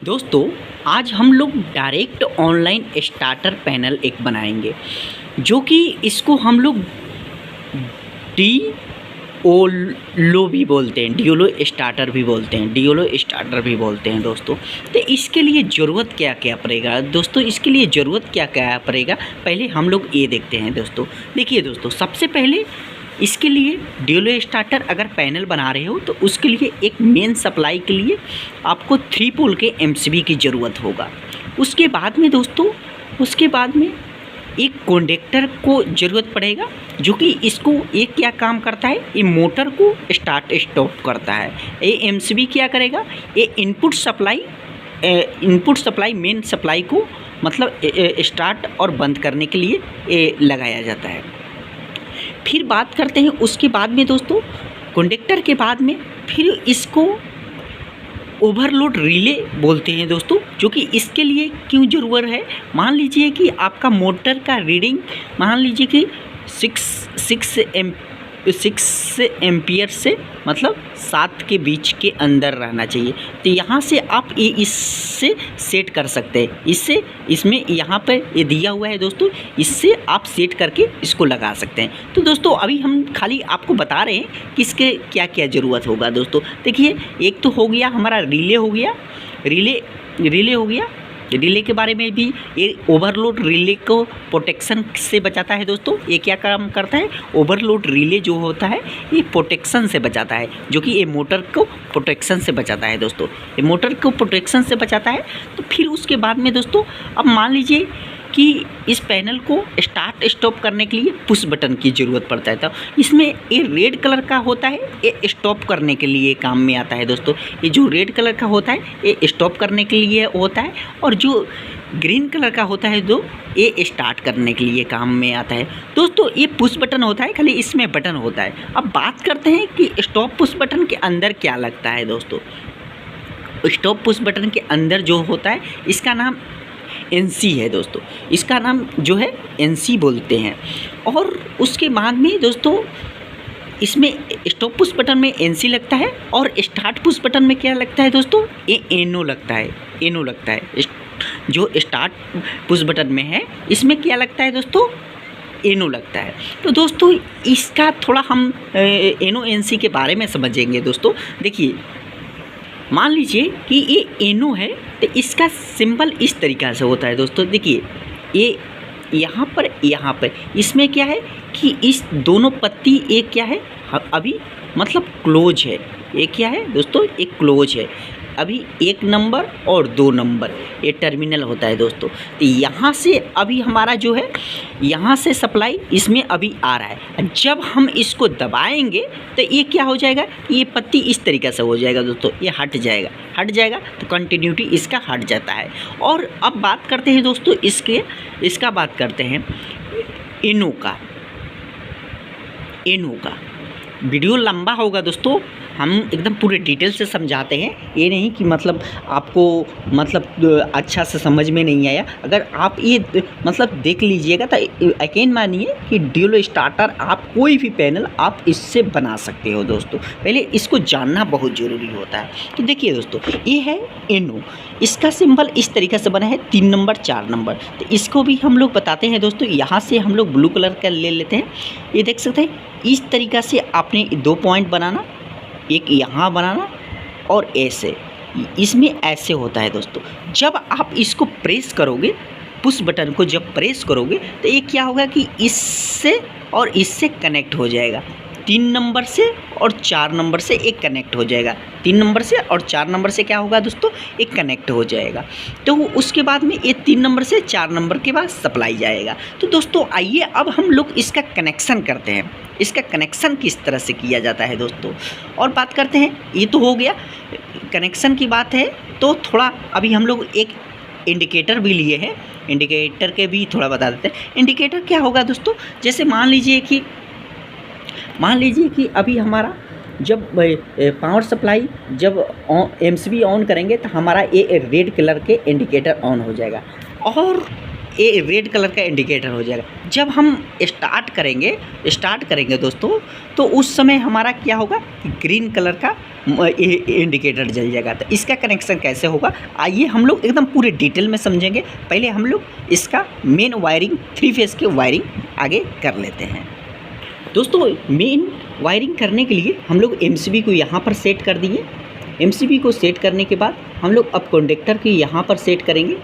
दोस्तों, आज हम लोग डायरेक्ट ऑनलाइन स्टार्टर पैनल एक बनाएंगे, जो कि इसको हम लोग डीओलो भी बोलते हैं, डीओलो स्टार्टर भी बोलते हैं, डीओलो स्टार्टर भी बोलते हैं दोस्तों। तो इसके लिए ज़रूरत क्या क्या पड़ेगा दोस्तों, इसके लिए ज़रूरत क्या क्या पड़ेगा, पहले हम लोग ये देखते हैं दोस्तों। देखिए दोस्तों, सबसे पहले इसके लिए डीओलो स्टार्टर अगर पैनल बना रहे हो तो उसके लिए एक मेन सप्लाई के लिए आपको 3 पोल के एमसीबी की ज़रूरत होगा। उसके बाद में दोस्तों, उसके बाद में एक कंडक्टर को ज़रूरत पड़ेगा, जो कि इसको ये क्या काम करता है, ये मोटर को स्टार्ट स्टॉप करता है। ये एमसीबी क्या करेगा, ये इनपुट सप्लाई मेन सप्लाई को मतलब स्टार्ट और बंद करने के लिए ये लगाया जाता है। फिर बात करते हैं उसके बाद में दोस्तों, कंडक्टर के बाद में फिर इसको ओवरलोड रिले बोलते हैं दोस्तों, जो कि इसके लिए क्यों ज़रूरत है। मान लीजिए कि आपका मोटर का रीडिंग मान लीजिए कि 6 एम्पियर से मतलब 7 के बीच के अंदर रहना चाहिए। तो यहाँ से आप ये इससे सेट कर सकते हैं, इसमें यहाँ पर ये दिया हुआ है दोस्तों, इससे आप सेट करके इसको लगा सकते हैं। तो दोस्तों, अभी हम खाली आपको बता रहे हैं कि इसके क्या क्या ज़रूरत होगा दोस्तों। देखिए, एक तो हो गया हमारा रिले हो गया, रिले हो गया। रिले के बारे में भी, ये ओवरलोड रिले को प्रोटेक्शन से बचाता है दोस्तों। ये क्या काम करता है, ओवरलोड रिले जो होता है ये प्रोटेक्शन से बचाता है, जो कि ये मोटर को प्रोटेक्शन से बचाता है दोस्तों। ये मोटर को प्रोटेक्शन से बचाता है। तो फिर उसके बाद में दोस्तों, अब मान लीजिए कि इस पैनल को स्टार्ट स्टॉप करने के लिए पुश बटन की ज़रूरत पड़ता है। तो इसमें ये रेड कलर का होता है, ये स्टॉप करने के लिए काम में आता है दोस्तों। ये जो रेड कलर का होता है ये स्टॉप करने के लिए होता है, और जो ग्रीन कलर का होता है जो ये स्टार्ट करने के लिए काम में आता है दोस्तों। ये पुश बटन होता है, खाली इसमें बटन होता है। अब बात करते हैं कि स्टॉप पुश बटन के अंदर क्या लगता है दोस्तों। स्टॉप पुश बटन के अंदर जो होता है इसका नाम एनसी है दोस्तों, इसका नाम जो है एनसी बोलते हैं। और उसके बाद में दोस्तों, इसमें स्टॉप पुश बटन में एनसी लगता है, और स्टार्ट पुश बटन में क्या लगता है दोस्तों, ये एनो लगता है, एनो लगता है। जो स्टार्ट पुश बटन में है इसमें क्या लगता है दोस्तों, एनो लगता है। तो दोस्तों, इसका थोड़ा हम एनो एनसी के बारे में समझेंगे दोस्तों। देखिए, मान लीजिए कि ये एनो है, तो इसका सिंबल इस तरीक़ा से होता है दोस्तों। देखिए, ये यहाँ पर इसमें क्या है कि इस दोनों पत्ती एक क्या है अभी मतलब क्लोज है। ये क्या है दोस्तों, एक क्लोज है। अभी 1 नंबर और 2 नंबर ये टर्मिनल होता है दोस्तों। तो यहाँ से अभी हमारा जो है, यहाँ से सप्लाई इसमें अभी आ रहा है। जब हम इसको दबाएंगे तो ये क्या हो जाएगा, ये पत्ती इस तरीक़े से हो जाएगा दोस्तों, ये हट जाएगा तो कंटिन्यूटी इसका हट जाता है। और अब बात करते हैं दोस्तों इसका बात करते हैं एनो का। वीडियो लंबा होगा दोस्तों, हम एकदम पूरे डिटेल से समझाते हैं। ये नहीं कि मतलब आपको मतलब अच्छा से समझ में नहीं आया। अगर आप ये मतलब देख लीजिएगा तो यकीन मानिए कि डीओलो स्टार्टर आप कोई भी पैनल आप इससे बना सकते हो दोस्तों। पहले इसको जानना बहुत ज़रूरी होता है। तो देखिए दोस्तों, ये है एनो, इसका सिंबल इस तरीक़े से बना है 3 नंबर 4 नंबर। तो इसको भी हम लोग बताते हैं दोस्तों। यहाँ से हम लोग ब्लू कलर का ले लेते हैं। ये देख सकते हैं, इस तरीक़े से आपने 2 पॉइंट बनाना, एक यहाँ बनाना और ऐसे, इसमें ऐसे होता है दोस्तों। जब आप इसको प्रेस करोगे, पुश बटन को जब प्रेस करोगे तो ये क्या होगा कि इससे और इससे कनेक्ट हो जाएगा। 3 नंबर से और 4 नंबर से एक कनेक्ट हो जाएगा। 3 नंबर से और 4 नंबर से क्या होगा दोस्तों, एक कनेक्ट हो जाएगा। तो उसके बाद में ये 3 नंबर से 4 नंबर के बाद सप्लाई जाएगा। तो दोस्तों, आइए अब हम लोग इसका कनेक्शन करते हैं। इसका कनेक्शन किस तरह से किया जाता है दोस्तों, और बात करते हैं। ये तो हो गया कनेक्शन की बात है। तो थोड़ा अभी हम लोग एक इंडिकेटर भी लिए हैं, इंडिकेटर के भी थोड़ा बता देते हैं। इंडिकेटर क्या होगा दोस्तों, जैसे मान लीजिए कि अभी हमारा जब पावर सप्लाई जब एमसीबी ऑन करेंगे तो हमारा ये रेड कलर के इंडिकेटर ऑन हो जाएगा। और ये रेड कलर का इंडिकेटर हो जाएगा। जब हम स्टार्ट करेंगे दोस्तों, तो उस समय हमारा क्या होगा, ग्रीन कलर का इंडिकेटर जल जाएगा। तो इसका कनेक्शन कैसे होगा, आइए हम लोग एकदम पूरे डिटेल में समझेंगे। पहले हम लोग इसका मेन वायरिंग, 3 फेज़ की वायरिंग आगे कर लेते हैं। दोस्तों मेन वायरिंग करने के लिए हम लोग MCB को यहाँ पर सेट कर दिए। MCB को सेट करने के बाद हम लोग अब कंडक्टर की यहाँ पर सेट करेंगे।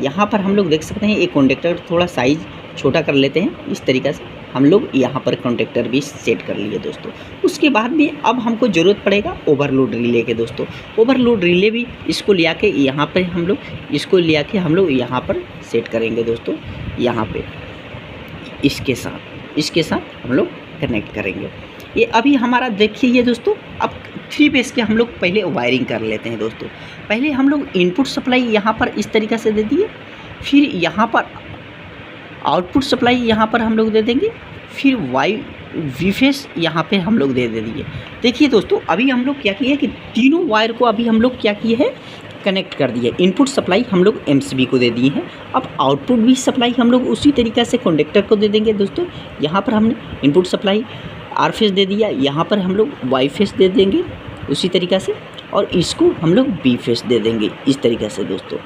यहाँ पर हम लोग देख सकते हैं, एक कंडक्टर थोड़ा साइज़ छोटा कर लेते हैं। इस तरीक़ा से हम लोग यहाँ पर कंडक्टर भी सेट कर लिए दोस्तों। उसके बाद में अब हमको ज़रूरत पड़ेगा ओवरलोड रिले के दोस्तों। ओवरलोड रिले भी इसको ले आके यहाँ पर हम लोग यहाँ पर सेट करेंगे दोस्तों। यहाँ पे इसके साथ हम लोग कनेक्ट करेंगे। ये अभी हमारा देखिए ये दोस्तों, अब 3 फेज़ के हम लोग पहले वायरिंग कर लेते हैं दोस्तों। पहले हम लोग इनपुट सप्लाई यहाँ पर इस तरीक़ा से दे दिए, फिर यहाँ पर आउटपुट सप्लाई यहाँ पर हम लोग दे देंगे, फिर वी फेस यहाँ पे हम लोग दे दिए। देखिए दोस्तों, अभी हम लोग क्या किए कि तीनों वायर को अभी हम लोग क्या किए हैं, कनेक्ट कर दिए। इनपुट सप्लाई हम लोग MCB को दे दिए हैं। अब आउटपुट भी सप्लाई हम लोग उसी तरीक़े से कंडक्टर को दे देंगे दोस्तों। यहाँ पर हमने इनपुट सप्लाई R फेस दे दिया, यहाँ पर हम लोग Y फेस दे देंगे उसी तरीक़ा से, और इसको हम लोग B फेस दे देंगे इस तरीक़े से दोस्तों।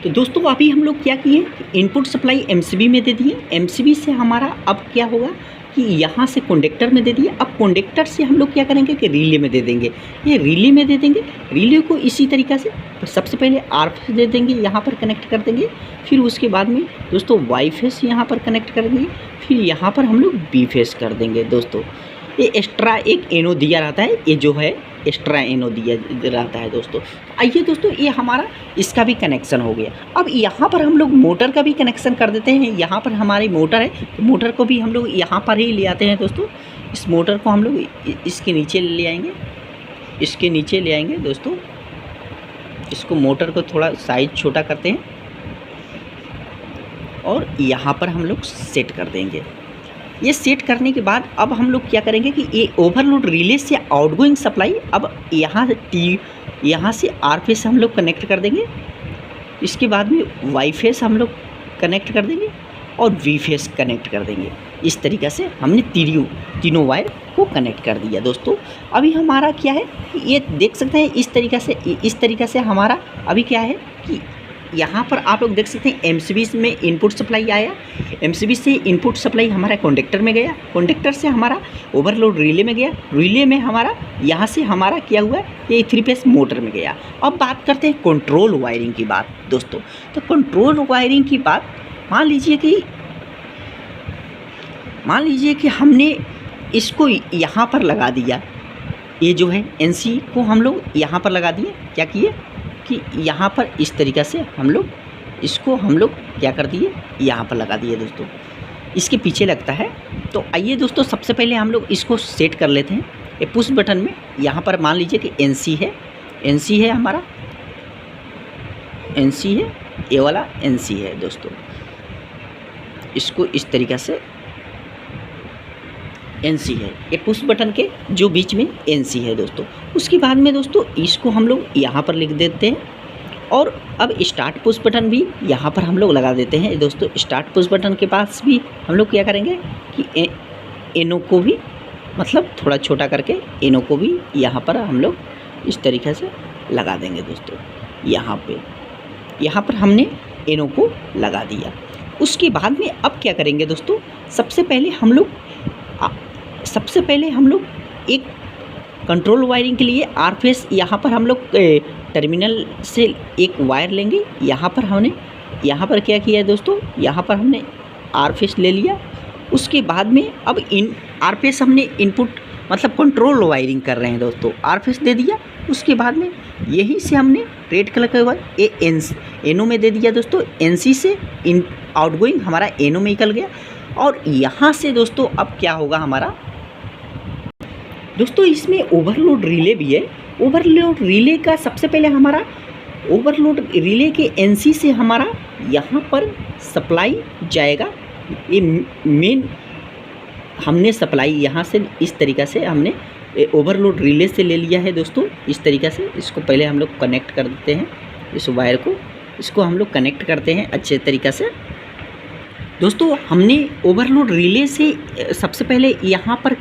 तो दोस्तों अभी हम लोग क्या किए, इनपुट सप्लाई MCB में दे दिए। MCB से हमारा अब क्या होगा कि यहाँ से कंडक्टर में दे दिए। अब कंडक्टर से हम लोग क्या करेंगे कि रिले में दे देंगे। ये रिले में दे देंगे। रिले को इसी तरीक़ा से सबसे पहले R फेस दे देंगे, यहाँ पर कनेक्ट कर देंगे। फिर उसके बाद में दोस्तों Y फेस यहाँ पर कनेक्ट कर देंगे। फिर यहाँ पर हम लोग B फेस कर देंगे दोस्तों। ये एक्स्ट्रा एक एनो दिया रहता है, ये जो है एक्स्ट्रा एनो दिया रहता है दोस्तों। आइए दोस्तों, ये हमारा इसका भी कनेक्शन हो गया। अब यहाँ पर हम लोग मोटर का भी कनेक्शन कर देते हैं। यहाँ पर हमारी मोटर है, तो मोटर को भी हम लोग यहाँ पर ही ले आते हैं दोस्तों। इस मोटर को हम लोग इसके नीचे ले आएंगे, दोस्तों। इसको मोटर को थोड़ा साइज छोटा करते हैं और यहाँ पर हम लोग सेट कर देंगे। ये सेट करने के बाद अब हम लोग क्या करेंगे कि ये ओवरलोड रिले से आउटगोइंग सप्लाई अब यहाँ से R फेस हम लोग कनेक्ट कर देंगे। इसके बाद में Y फेस हम लोग कनेक्ट कर देंगे और V फेस कनेक्ट कर देंगे। इस तरीक़े से हमने तीनों वायर को कनेक्ट कर दिया दोस्तों। अभी हमारा क्या है, ये देख सकते हैं इस तरीक़े से हमारा अभी क्या है कि यहाँ पर आप लोग देख सकते हैं MCB में इनपुट सप्लाई आया। MCB से इनपुट सप्लाई हमारा कंडक्टर में गया, कंडक्टर से हमारा ओवरलोड रिले में गया, रिले में हमारा यहाँ से हमारा क्या हुआ, ये 3 फेस मोटर में गया। अब बात करते हैं कंट्रोल वायरिंग की बात दोस्तों। तो कंट्रोल वायरिंग की बात, मान लीजिए कि हमने इसको यहाँ पर लगा दिया। ये जो है NC को हम लोग यहाँ पर लगा दिए। क्या किए कि यहाँ पर इस तरीक़ा से हम लोग क्या कर दिए, यहाँ पर लगा दिए दोस्तों। इसके पीछे लगता है। तो आइए दोस्तों, सबसे पहले हम लोग इसको सेट कर लेते हैं। ये पुश बटन में यहाँ पर मान लीजिए कि NC है हमारा, NC है, ये वाला NC है दोस्तों। इसको इस तरीक़ा से NC है, ये पुश बटन के जो बीच में NC है दोस्तों। उसके बाद में दोस्तों इसको हम लोग यहाँ पर लिख देते हैं और अब स्टार्ट पुश बटन भी यहाँ पर हम लोग लगा देते हैं दोस्तों। स्टार्ट पुश बटन के पास भी हम लोग क्या करेंगे कि एनो को भी मतलब थोड़ा छोटा करके एनो को भी यहाँ पर हम लोग इस तरीक़े से लगा देंगे दोस्तों। यहाँ पर हमने एनो को लगा दिया। उसके बाद में अब क्या करेंगे दोस्तों, सबसे पहले हम लोग एक कंट्रोल वायरिंग के लिए R फेस यहाँ पर हम लोग टर्मिनल से एक वायर लेंगे। यहाँ पर क्या किया है दोस्तों, यहाँ पर हमने R फेस ले लिया। उसके बाद में अब R फेस हमने इनपुट मतलब कंट्रोल वायरिंग कर रहे हैं दोस्तों, R फेस दे दिया। उसके बाद में यही से हमने रेड कलर का वायर एनो में दे दिया दोस्तों। NC से आउटगोइंग हमारा एनो में निकल गया। और यहाँ से दोस्तों अब क्या होगा हमारा दोस्तों, इसमें ओवरलोड रिले भी है। ओवरलोड रिले का सबसे पहले हमारा ओवरलोड रिले के NC से हमारा यहाँ पर सप्लाई जाएगा। ये मेन हमने सप्लाई यहाँ से इस तरीक़ा से हमने ओवरलोड रिले से ले लिया है दोस्तों। इस तरीक़ा से इसको पहले हम लोग कनेक्ट कर देते हैं इस वायर को। इसको हम लोग कनेक्ट करते हैं अच्छे तरीक़े से। दोस्तों हमने ओवरलोड रिले से सबसे पहले यहाँ पर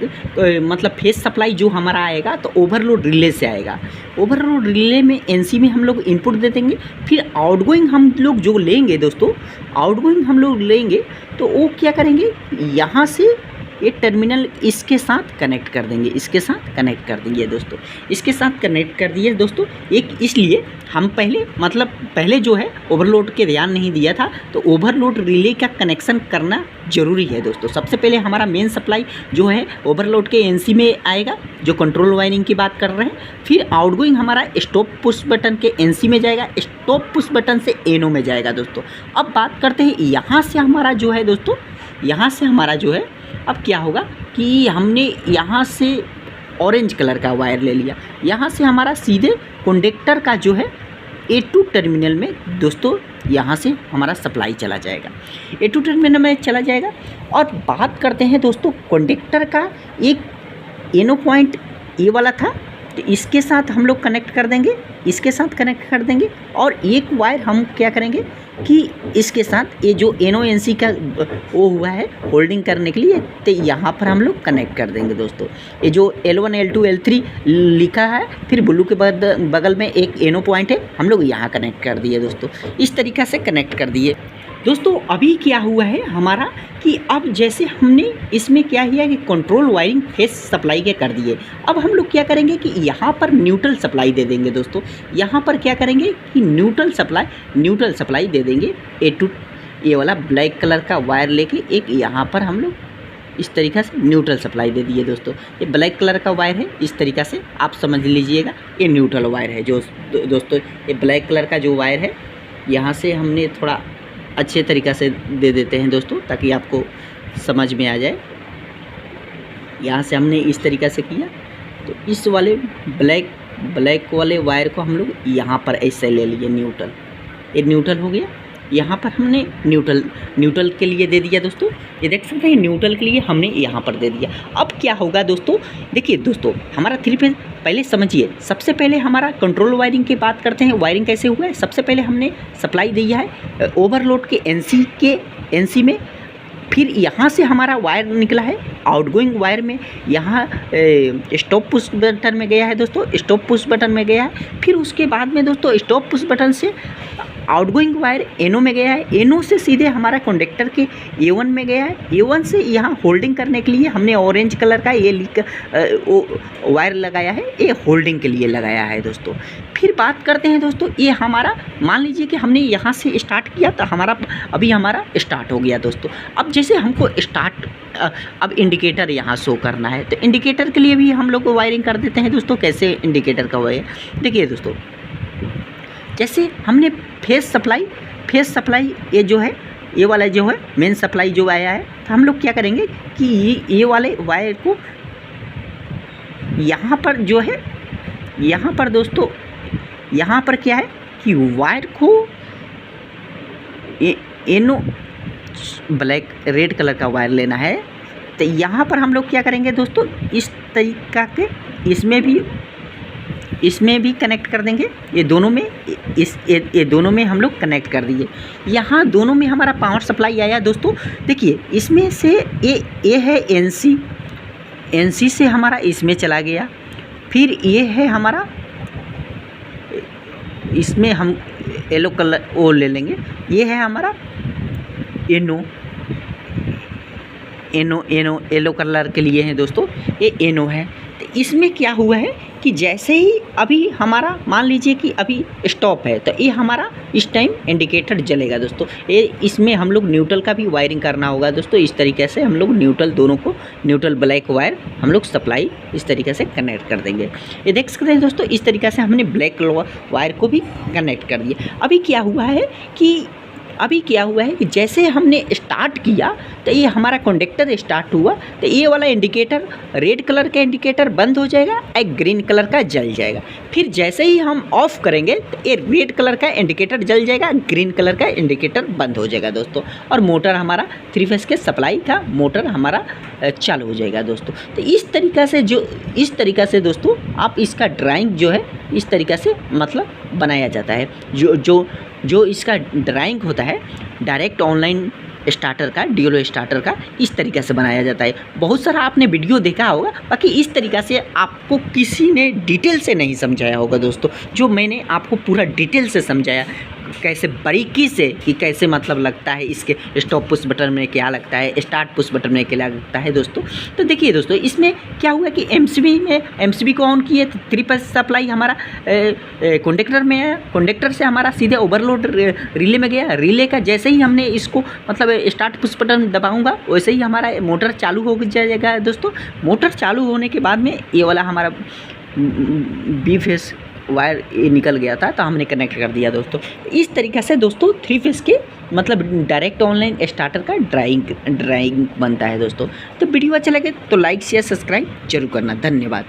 मतलब फेस सप्लाई जो हमारा आएगा तो ओवरलोड रिले से आएगा। ओवरलोड रिले में एनसी में हम लोग इनपुट दे देंगे, फिर आउटगोइंग हम लोग जो लेंगे दोस्तों, आउटगोइंग हम लोग लेंगे तो वो क्या करेंगे, यहाँ से ये टर्मिनल इसके साथ कनेक्ट कर देंगे, इसके साथ कनेक्ट कर देंगे दोस्तों, इसके साथ कनेक्ट कर दिए दोस्तों। एक इसलिए हम पहले जो है ओवरलोड के ध्यान नहीं दिया था, तो ओवरलोड रिले का कनेक्शन करना ज़रूरी है दोस्तों। सबसे पहले हमारा मेन सप्लाई जो है ओवरलोड के एनसी में आएगा, जो कंट्रोल वायरिंग की बात कर रहे हैं, फिर आउटगोइंग हमारा स्टॉप पुश बटन के एनसी में जाएगा, स्टॉप पुश बटन से एनो में जाएगा दोस्तों। अब बात करते हैं यहाँ से हमारा जो है दोस्तों, यहाँ से हमारा जो है अब क्या होगा कि हमने यहाँ से ऑरेंज कलर का वायर ले लिया, यहाँ से हमारा सीधे कंडक्टर का जो है A2 टर्मिनल में दोस्तों यहाँ से हमारा सप्लाई चला जाएगा, A2 टर्मिनल में चला जाएगा। और बात करते हैं दोस्तों कंडक्टर का, एक एनो पॉइंट ये वाला था तो इसके साथ हम लोग कनेक्ट कर देंगे, इसके साथ कनेक्ट कर देंगे, और एक वायर हम क्या करेंगे कि इसके साथ ये जो एनो एनसी का वो हुआ है होल्डिंग करने के लिए, तो यहाँ पर हम लोग कनेक्ट कर देंगे दोस्तों। ये जो L1 L2 L3 लिखा है, फिर ब्लू के बगल में एक एनो पॉइंट है, हम लोग यहाँ कनेक्ट कर दिए दोस्तों, इस तरीक़ा से कनेक्ट कर दिए दोस्तों। अभी क्या हुआ है हमारा कि अब जैसे हमने इसमें क्या किया कि कंट्रोल वायरिंग फेस सप्लाई के कर दिए, अब हम लोग क्या करेंगे कि यहाँ पर न्यूट्रल सप्लाई दे देंगे दोस्तों। यहाँ पर क्या करेंगे कि न्यूट्रल सप्लाई दे देंगे। A2 ये वाला ब्लैक कलर का वायर लेके एक यहाँ पर हम लोग इस तरीक़ा से न्यूट्रल सप्लाई दे दिए दोस्तों। ये ब्लैक कलर का वायर है, इस तरीक़ा से आप समझ लीजिएगा, ये न्यूट्रल वायर है जो दोस्तों। ये ब्लैक कलर का जो वायर है यहाँ से हमने थोड़ा अच्छे तरीक़ा से दे देते हैं दोस्तों, ताकि आपको समझ में आ जाए। यहाँ से हमने इस तरीक़ा से किया, तो इस वाले ब्लैक वाले वायर को हम लोग यहाँ पर ऐसे ले लिए न्यूट्रल, ये न्यूट्रल हो गया। यहाँ पर हमने न्यूट्रल के लिए दे दिया दोस्तों, ये देख सकते हैं न्यूट्रल के लिए हमने यहाँ पर दे दिया। अब क्या होगा दोस्तों, देखिए दोस्तों हमारा 3 फेज पहले समझिए। सबसे पहले हमारा कंट्रोल वायरिंग की बात करते हैं, वायरिंग कैसे हुआ है। सबसे पहले हमने सप्लाई दिया है ओवरलोड के एनसी में, फिर यहाँ से हमारा वायर निकला है आउटगोइंग वायर में, यहाँ स्टॉप पुश बटन में गया है दोस्तों, स्टॉप पुश बटन में गया है। फिर उसके बाद में दोस्तों स्टॉप पुश बटन से आउटगोइंग वायर एनो में गया है, एनो से सीधे हमारा कंडक्टर के A1 में गया है। A1 से यहाँ होल्डिंग करने के लिए हमने ऑरेंज कलर का ये वायर लगाया है, ये होल्डिंग के लिए लगाया है दोस्तों। फिर बात करते हैं दोस्तों, ये हमारा मान लीजिए कि हमने यहाँ से स्टार्ट किया तो अभी हमारा स्टार्ट हो गया दोस्तों। अब जैसे हमको अब इंडिकेटर यहाँ शो करना है, तो इंडिकेटर के लिए भी हम लोग वायरिंग कर देते हैं दोस्तों। कैसे इंडिकेटर का वायर, देखिए दोस्तों, जैसे हमने फेस सप्लाई ये जो है, ये वाला जो है मेन सप्लाई जो आया है, तो हम लोग क्या करेंगे कि ये वाले वायर को यहाँ पर जो है, यहाँ पर दोस्तों यहाँ पर क्या है कि वायर को एनो ब्लैक रेड कलर का वायर लेना है। तो यहाँ पर हम लोग क्या करेंगे दोस्तों, इस तरीक़ा के इसमें भी कनेक्ट कर देंगे। ये दोनों में ये दोनों में हम लोग कनेक्ट कर दिए। यहाँ दोनों में हमारा पावर सप्लाई आया दोस्तों। देखिए इसमें से ये है एनसी से हमारा इसमें चला गया, फिर ये है हमारा, इसमें हम येलो कलर वो ले लेंगे, ये है हमारा एनो येलो कलर के लिए है दोस्तों, ये एनो है। तो इसमें क्या हुआ है कि जैसे ही अभी हमारा मान लीजिए कि अभी स्टॉप है, तो ये हमारा इस टाइम इंडिकेटर जलेगा दोस्तों। ये इसमें हम लोग न्यूट्रल का भी वायरिंग करना होगा दोस्तों। इस तरीके से हम लोग दोनों को न्यूट्रल ब्लैक वायर हम लोग सप्लाई इस तरीके से कनेक्ट कर देंगे। ये देख सकते हैं दोस्तों, इस तरीके से हमने ब्लैक वायर को भी कनेक्ट कर दिया। अभी क्या हुआ है कि जैसे हमने स्टार्ट किया तो ये हमारा कंडक्टर स्टार्ट हुआ, तो ये वाला इंडिकेटर रेड कलर का इंडिकेटर बंद हो जाएगा, एक ग्रीन कलर का जल जाएगा। फिर जैसे ही हम ऑफ करेंगे तो ये रेड कलर का इंडिकेटर जल जाएगा, ग्रीन कलर का इंडिकेटर बंद हो जाएगा दोस्तों। और मोटर हमारा 3 फेज के सप्लाई का मोटर हमारा चालू हो जाएगा दोस्तों। तो इस तरीक़ा से दोस्तों आप इसका ड्राइंग जो है इस तरीक़ा से मतलब बनाया जाता है। जो इसका ड्राइंग होता है डायरेक्ट ऑनलाइन स्टार्टर का, डीएलओ स्टार्टर का, इस तरीक़े से बनाया जाता है। बहुत सारा आपने वीडियो देखा होगा, बाकी इस तरीक़ा से आपको किसी ने डिटेल से नहीं समझाया होगा दोस्तों, जो मैंने आपको पूरा डिटेल से समझाया, कैसे बारीकी से कि कैसे मतलब लगता है, इसके स्टॉप पुश बटन में क्या लगता है, स्टार्ट पुश बटन में क्या लगता है दोस्तों। तो देखिए दोस्तों, इसमें क्या हुआ कि एमसीबी को ऑन किए तो 3 फेज सप्लाई हमारा कंडक्टर में है, कंडक्टर से हमारा सीधे ओवरलोड रिले में गया। रिले का जैसे ही हमने इसको मतलब स्टार्ट पुश बटन दबाऊंगा वैसे ही हमारा मोटर चालू हो जाएगा दोस्तों। मोटर चालू होने के बाद में ये वाला हमारा बी फेस वायर ये निकल गया था, तो हमने कनेक्ट कर दिया दोस्तों। इस तरीक़े से दोस्तों 3 फेस के मतलब डायरेक्ट ऑनलाइन स्टार्टर का ड्राइंग बनता है दोस्तों। तो वीडियो अच्छा लगे तो लाइक शेयर सब्सक्राइब जरूर करना। धन्यवाद।